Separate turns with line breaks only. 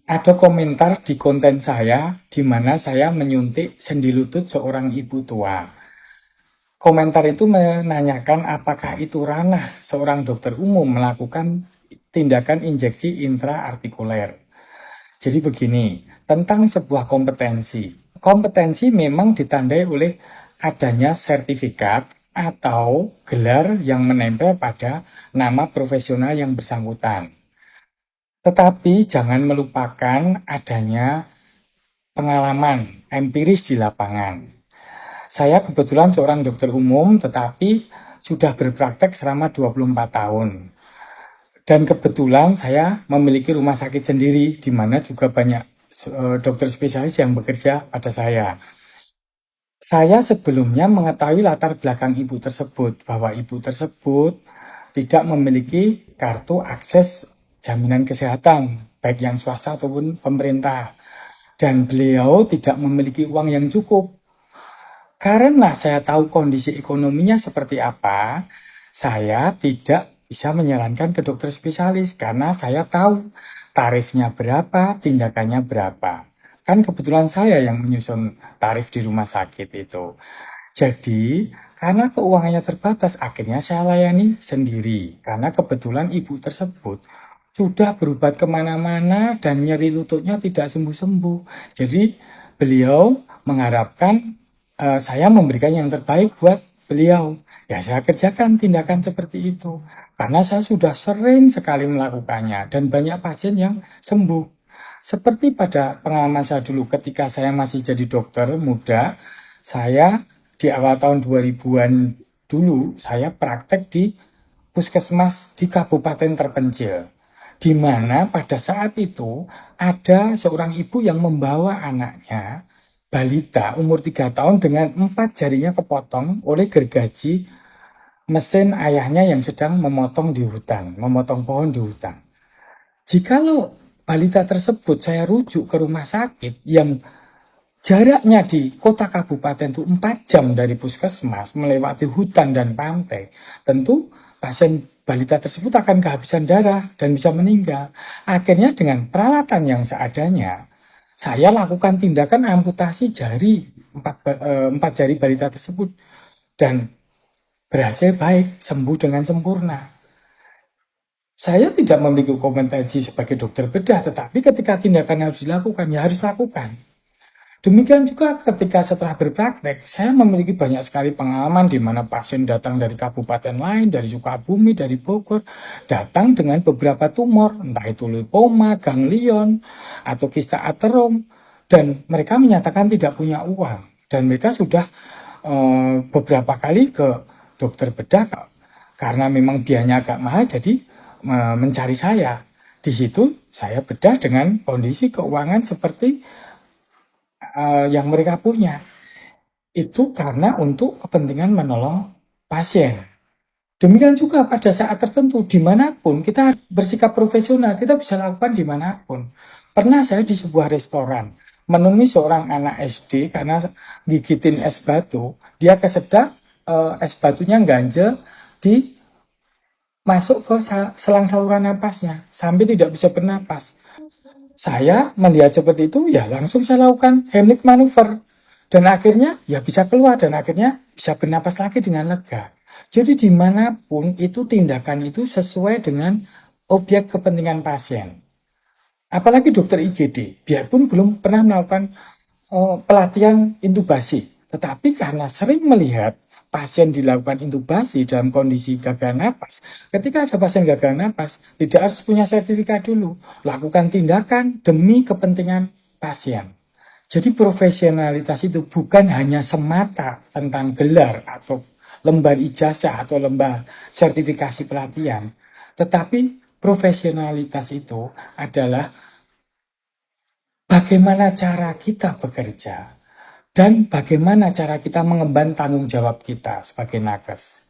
Ada komentar di konten saya di mana saya menyuntik sendi lutut seorang ibu tua. Komentar itu menanyakan apakah itu ranah seorang dokter umum melakukan tindakan injeksi intraartikuler. Jadi begini, tentang sebuah kompetensi. Kompetensi memang ditandai oleh adanya sertifikat atau gelar yang menempel pada nama profesional yang bersangkutan. Tetapi jangan melupakan adanya pengalaman empiris di lapangan. Saya kebetulan seorang dokter umum, tetapi sudah berpraktek selama 24 tahun. Dan kebetulan saya memiliki rumah sakit sendiri, di mana juga banyak dokter spesialis yang bekerja pada saya. Saya sebelumnya mengetahui latar belakang ibu tersebut, bahwa ibu tersebut tidak memiliki kartu akses jaminan kesehatan, baik yang swasta ataupun pemerintah. Dan beliau tidak memiliki uang yang cukup. Karena saya tahu kondisi ekonominya seperti apa, saya tidak bisa menyarankan ke dokter spesialis karena saya tahu tarifnya berapa, tindakannya berapa. Kan kebetulan saya yang menyusun tarif di rumah sakit itu. Jadi, karena keuangannya terbatas, akhirnya saya layani sendiri. Karena kebetulan ibu tersebut sudah berobat kemana-mana dan nyeri lututnya tidak sembuh-sembuh. Jadi, beliau mengharapkan saya memberikan yang terbaik buat beliau. Ya, saya kerjakan tindakan seperti itu. Karena saya sudah sering sekali melakukannya dan banyak pasien yang sembuh. Seperti pada pengalaman saya dulu ketika saya masih jadi dokter muda, saya di awal tahun 2000-an dulu, saya praktek di puskesmas di kabupaten terpencil. Di mana pada saat itu ada seorang ibu yang membawa anaknya balita umur 3 tahun dengan 4 jarinya kepotong oleh gergaji mesin ayahnya yang sedang memotong di hutan, memotong pohon di hutan. Jikalau balita tersebut saya rujuk ke rumah sakit yang jaraknya di kota kabupaten itu 4 jam dari puskesmas melewati hutan dan pantai, tentu pasien balita tersebut akan kehabisan darah dan bisa meninggal. Akhirnya dengan peralatan yang seadanya, saya lakukan tindakan amputasi jari 4 jari balita tersebut dan berhasil baik, sembuh dengan sempurna. Saya tidak memiliki kompetensi sebagai dokter bedah, tetapi ketika tindakan harus dilakukan, ya harus lakukan. Demikian juga ketika setelah berpraktek, saya memiliki banyak sekali pengalaman di mana pasien datang dari kabupaten lain, dari Sukabumi, dari Bogor, datang dengan beberapa tumor, entah itu lipoma, ganglion, atau kista aterom, dan mereka menyatakan tidak punya uang. Dan mereka sudah beberapa kali ke dokter bedah, karena memang biayanya agak mahal, jadi mencari saya. Di situ saya bedah dengan kondisi keuangan seperti yang mereka punya. Itu karena untuk kepentingan menolong pasien. Demikian juga pada saat tertentu, dimanapun kita bersikap profesional, kita bisa lakukan dimanapun. Pernah saya di sebuah restoran, menemui seorang anak SD karena gigitin es batu, dia kesedak es batunya ganjel di masuk ke selang saluran napasnya, sampai tidak bisa bernapas. Saya melihat seperti itu, ya langsung saya lakukan Heimlich manuver. Dan akhirnya ya bisa keluar dan akhirnya bisa bernapas lagi dengan lega. Jadi dimanapun itu tindakan itu sesuai dengan objek kepentingan pasien. Apalagi dokter IGD, biarpun belum pernah melakukan pelatihan intubasi. Tetapi karena sering melihat pasien dilakukan intubasi dalam kondisi gagal napas, ketika ada pasien gagal napas, tidak harus punya sertifikat dulu. Lakukan tindakan demi kepentingan pasien. Jadi profesionalitas itu bukan hanya semata tentang gelar atau lembar ijazah atau lembar sertifikasi pelatihan, tetapi profesionalitas itu adalah bagaimana cara kita bekerja dan bagaimana cara kita mengemban tanggung jawab kita sebagai nakes.